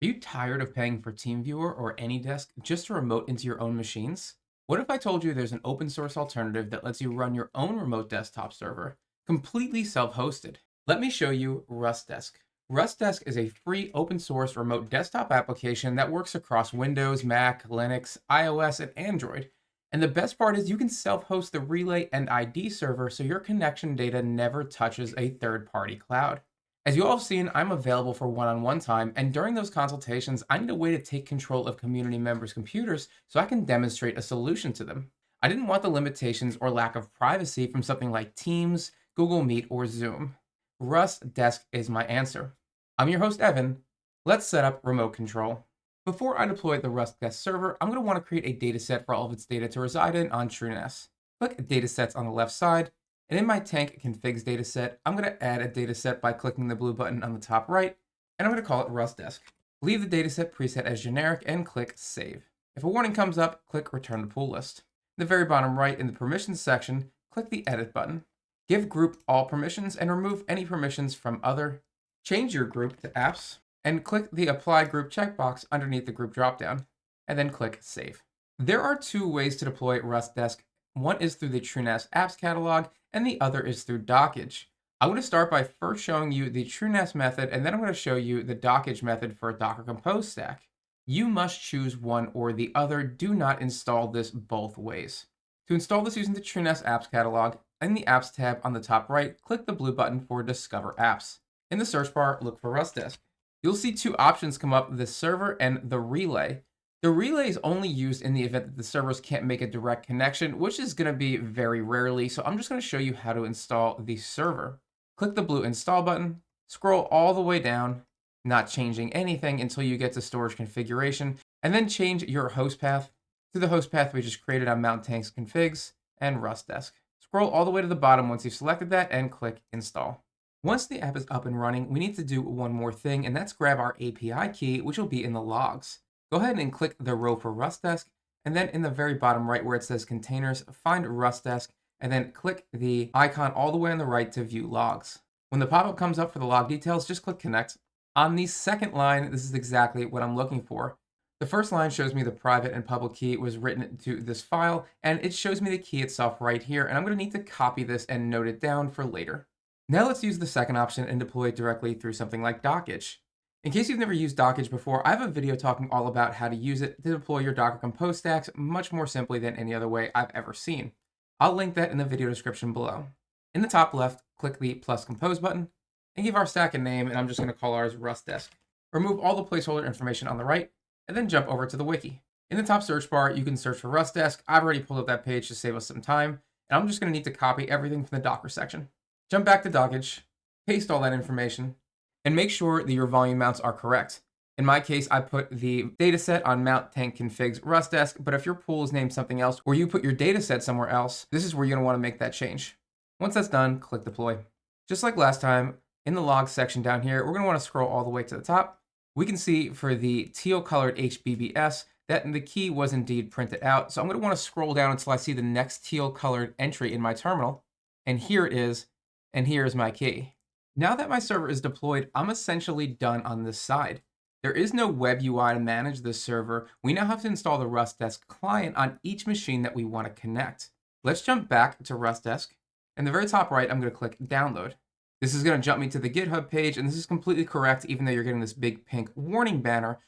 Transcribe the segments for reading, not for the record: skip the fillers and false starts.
Are you tired of paying for TeamViewer or AnyDesk just to remote into your own machines? What if I told you there's an open source alternative that lets you run your own remote desktop server, completely self-hosted? Let me show you RustDesk. RustDesk is a free open source remote desktop application that works across Windows, Mac, Linux, iOS, and Android. And the best part is you can self-host the relay and ID server so your connection data never touches a third-party cloud. As you all have seen, I'm available for one-on-one time, and during those consultations, I need a way to take control of community members' computers so I can demonstrate a solution to them. I didn't want the limitations or lack of privacy from something like Teams, Google Meet, or Zoom. RustDesk is my answer. I'm your host, Evan. Let's set up remote control. Before I deploy the RustDesk server, I'm going to want to create a dataset for all of its data to reside in on TrueNAS. Click Datasets on the left side, and in my tank configs dataset, I'm going to add a dataset by clicking the blue button on the top right, and I'm going to call it RustDesk. Leave the dataset preset as generic and click Save. If a warning comes up, click Return to Pool List. In the very bottom right in the Permissions section, click the Edit button. Give group all permissions and remove any permissions from other. Change your group to Apps, and click the Apply Group checkbox underneath the group dropdown, and then click Save. There are two ways to deploy RustDesk. One is through the TrueNAS apps catalog, and the other is through Dockge. I'm going to start by first showing you the TrueNAS method, and then I'm going to show you the Dockge method for a Docker Compose stack. You must choose one or the other. Do not install this both ways. To install this using the TrueNAS apps catalog, in the Apps tab on the top right, click the blue button for Discover Apps. In the search bar, look for RustDesk. You'll see two options come up, the server and the relay. The relay is only used in the event that the servers can't make a direct connection, which is going to be very rarely, so I'm just going to show you how to install the server. Click the blue Install button, scroll all the way down, not changing anything until you get to Storage Configuration, and then change your host path to the host path we just created on Mount Tanks Configs and RustDesk. Scroll all the way to the bottom once you've selected that and click Install. Once the app is up and running, we need to do one more thing, and that's grab our API key, which will be in the logs. Go ahead and click the row for RustDesk, and then in the very bottom right where it says Containers, find RustDesk, and then click the icon all the way on the right to view logs. When the pop-up comes up for the log details, just click Connect. On the second line, this is exactly what I'm looking for. The first line shows me the private and public key was written to this file, and it shows me the key itself right here, and I'm going to need to copy this and note it down for later. Now let's use the second option and deploy it directly through something like Dockge. In case you've never used Dockge before, I have a video talking all about how to use it to deploy your Docker Compose stacks much more simply than any other way I've ever seen. I'll link that in the video description below. In the top left, click the plus compose button and give our stack a name, and I'm just going to call ours RustDesk. Remove all the placeholder information on the right, and then jump over to the wiki. In the top search bar, you can search for RustDesk. I've already pulled up that page to save us some time, and I'm just going to need to copy everything from the Docker section. Jump back to Dockge, paste all that information, and make sure that your volume mounts are correct. In my case, I put the dataset on Mount Tank Configs RustDesk, but if your pool is named something else or you put your dataset somewhere else, this is where you're going to want to make that change. Once that's done, click Deploy. Just like last time, in the logs section down here, we're going to want to scroll all the way to the top. We can see for the teal colored HBBS that the key was indeed printed out. So I'm going to want to scroll down until I see the next teal colored entry in my terminal. And here it is, and here is my key. Now that my server is deployed, I'm essentially done on this side. There is no web UI to manage this server. We now have to install the RustDesk client on each machine that we want to connect. Let's jump back to RustDesk. In the very top right, I'm going to click Download. This is going to jump me to the GitHub page, and this is completely correct, even though you're getting this big pink warning banner.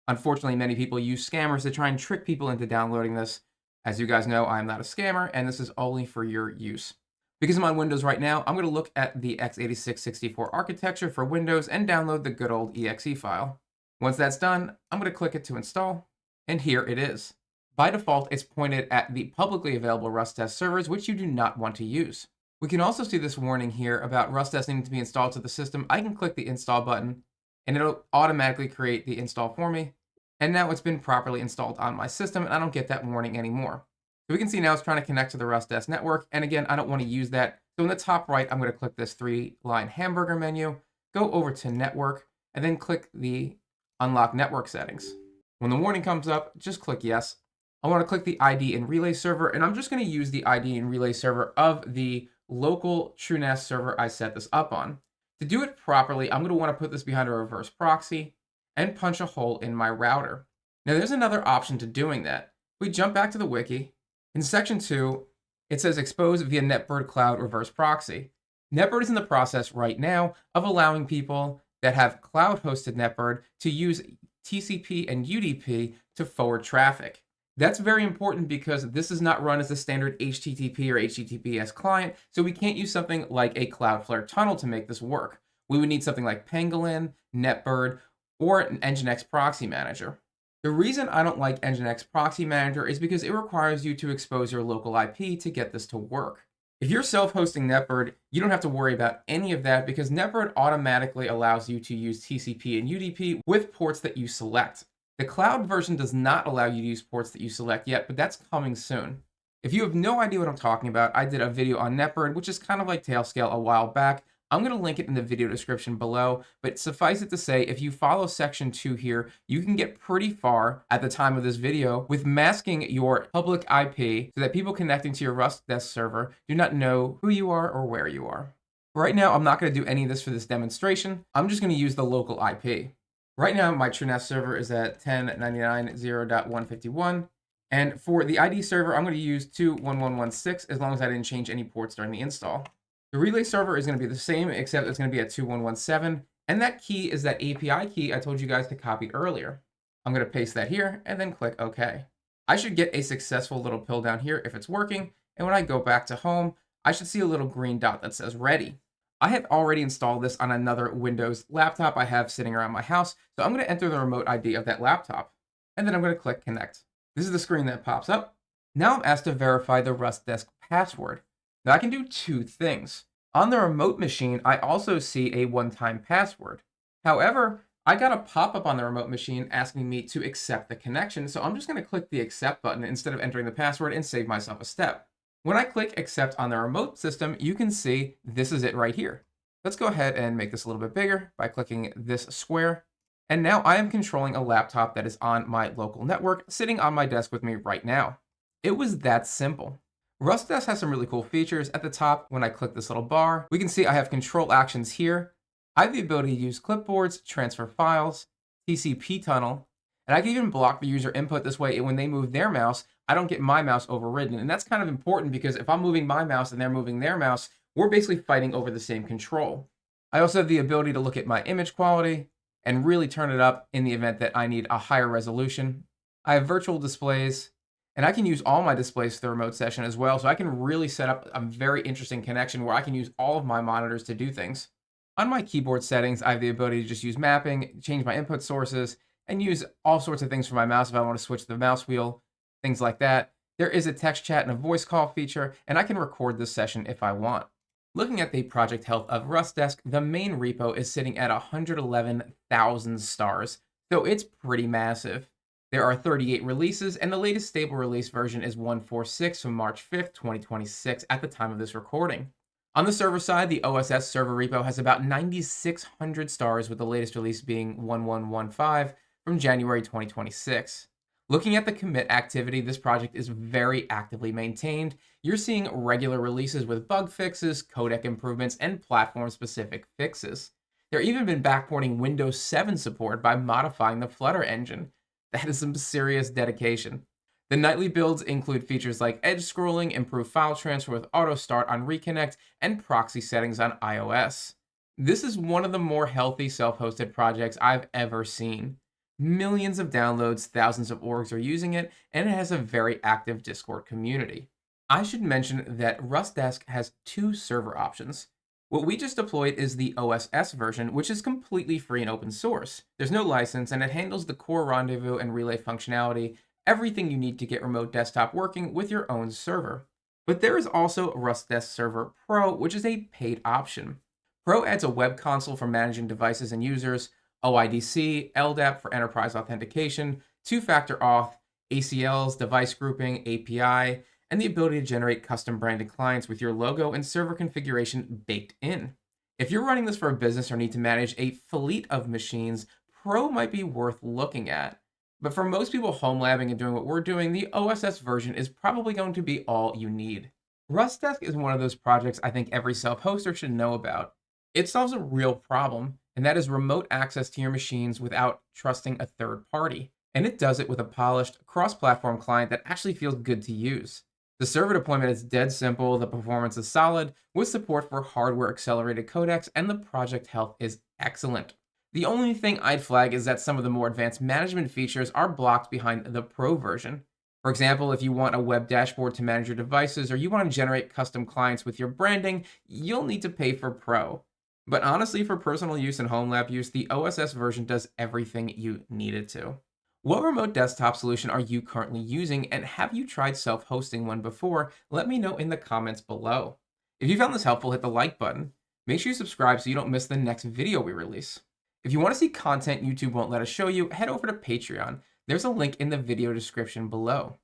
Unfortunately, many people use scammers to try and trick people into downloading this. As you guys know, I'm not a scammer, and this is only for your use. Because I'm on Windows right now, I'm going to look at the x86-64 architecture for Windows and download the good old exe file. Once that's done, I'm going to click it to install, and here it is. By default, it's pointed at the publicly available RustDesk servers, which you do not want to use. We can also see this warning here about RustDesk needing to be installed to the system. I can click the install button, and it'll automatically create the install for me. And now it's been properly installed on my system, and I don't get that warning anymore. So we can see now it's trying to connect to the RustDesk network. And again, I don't want to use that. So in the top right, I'm going to click this 3-line hamburger menu, go over to network, and then click the unlock network settings. When the warning comes up, just click yes. I want to click the ID and relay server, and I'm just going to use the ID and relay server of the local TrueNAS server I set this up on. To do it properly, I'm going to want to put this behind a reverse proxy. and punch a hole in my router. Now there's another option to doing that. We jump back to the wiki. In section 2, it says expose via NetBird Cloud Reverse Proxy. NetBird is in the process right now of allowing people that have cloud-hosted NetBird to use TCP and UDP to forward traffic. That's very important because this is not run as a standard HTTP or HTTPS client, so we can't use something like a Cloudflare tunnel to make this work. We would need something like Pangolin, NetBird, or an Nginx proxy manager. The reason I don't like Nginx proxy manager is because it requires you to expose your local IP to get this to work. If you're self-hosting NetBird, you don't have to worry about any of that because NetBird automatically allows you to use TCP and UDP with ports that you select. The cloud version does not allow you to use ports that you select yet, but that's coming soon. If you have no idea what I'm talking about, I did a video on NetBird, which is kind of like Tailscale a while back. I'm going to link it in the video description below, but suffice it to say, if you follow section 2 here, you can get pretty far at the time of this video with masking your public IP so that people connecting to your RustDesk server do not know who you are or where you are. Right now, I'm not going to do any of this for this demonstration. I'm just going to use the local IP. Right now, my TrueNAS server is at 10.99.0.151. And for the ID server, I'm going to use 2.11.1.6 as long as I didn't change any ports during the install. The relay server is going to be the same, except it's going to be at 2.1.1.7. And that key is that API key I told you guys to copy earlier. I'm going to paste that here and then click OK. I should get a successful little pill down here if it's working. And when I go back to home, I should see a little green dot that says ready. I have already installed this on another Windows laptop I have sitting around my house, so I'm going to enter the remote ID of that laptop, and then I'm going to click Connect. This is the screen that pops up. Now I'm asked to verify the RustDesk password. Now I can do two things. On the remote machine, I also see a one-time password. However, I got a pop-up on the remote machine asking me to accept the connection, so I'm just going to click the Accept button instead of entering the password and save myself a step. When I click Accept on the remote system, you can see this is it right here. Let's go ahead and make this a little bit bigger by clicking this square. And now I am controlling a laptop that is on my local network, sitting on my desk with me right now. It was that simple. RustDesk has some really cool features. At the top, when I click this little bar, we can see I have control actions here. I have the ability to use clipboards, transfer files, TCP tunnel, and I can even block the user input this way. When they move their mouse, I don't get my mouse overridden. And that's kind of important because if I'm moving my mouse and they're moving their mouse, we're basically fighting over the same control. I also have the ability to look at my image quality and really turn it up in the event that I need a higher resolution. I have virtual displays, and I can use all my displays for the remote session as well. So I can really set up a very interesting connection where I can use all of my monitors to do things. On my keyboard settings, I have the ability to just use mapping, change my input sources, and use all sorts of things for my mouse if I want to switch the mouse wheel, things like that. There is a text chat and a voice call feature, and I can record this session if I want. Looking at the project health of RustDesk, the main repo is sitting at 111,000 stars, so it's pretty massive. There are 38 releases, and the latest stable release version is 1.4.6 from March 5th, 2026 at the time of this recording. On the server side, the OSS server repo has about 9,600 stars, with the latest release being 1.1.1.5 from January 2026. Looking at the commit activity, this project is very actively maintained. You're seeing regular releases with bug fixes, codec improvements, and platform-specific fixes. There even been backporting Windows 7 support by modifying the Flutter engine. That is some serious dedication. The nightly builds include features like edge scrolling, improved file transfer with auto start on reconnect, and proxy settings on iOS. This is one of the more healthy self-hosted projects I've ever seen. Millions of downloads, thousands of orgs are using it, and it has a very active Discord community. I should mention that RustDesk has two server options. What we just deployed is the OSS version, which is completely free and open source. There's no license, and it handles the core rendezvous and relay functionality, everything you need to get remote desktop working with your own server. But there is also RustDesk Server Pro, which is a paid option. Pro adds a web console for managing devices and users, OIDC, LDAP for enterprise authentication, two-factor auth, ACLs, device grouping, API, and the ability to generate custom branded clients with your logo and server configuration baked in. If you're running this for a business or need to manage a fleet of machines, Pro might be worth looking at. But for most people home labbing and doing what we're doing, the OSS version is probably going to be all you need. RustDesk is one of those projects I think every self-hoster should know about. It solves a real problem, and that is remote access to your machines without trusting a third party. And it does it with a polished cross-platform client that actually feels good to use. The server deployment is dead simple, the performance is solid, with support for hardware accelerated codecs, and the project health is excellent. The only thing I'd flag is that some of the more advanced management features are blocked behind the Pro version. For example, if you want a web dashboard to manage your devices or you want to generate custom clients with your branding, you'll need to pay for Pro. But honestly, for personal use and home lab use, the OSS version does everything you need it to. What remote desktop solution are you currently using, and have you tried self-hosting one before? Let me know in the comments below. If you found this helpful, hit the like button. Make sure you subscribe so you don't miss the next video we release. If you want to see content YouTube won't let us show you, head over to Patreon. There's a link in the video description below.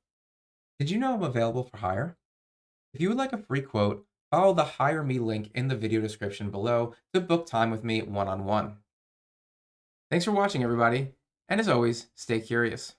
Did you know I'm available for hire? If you would like a free quote, follow the Hire Me link in the video description below to book time with me one-on-one. Thanks for watching, everybody. And as always, stay curious.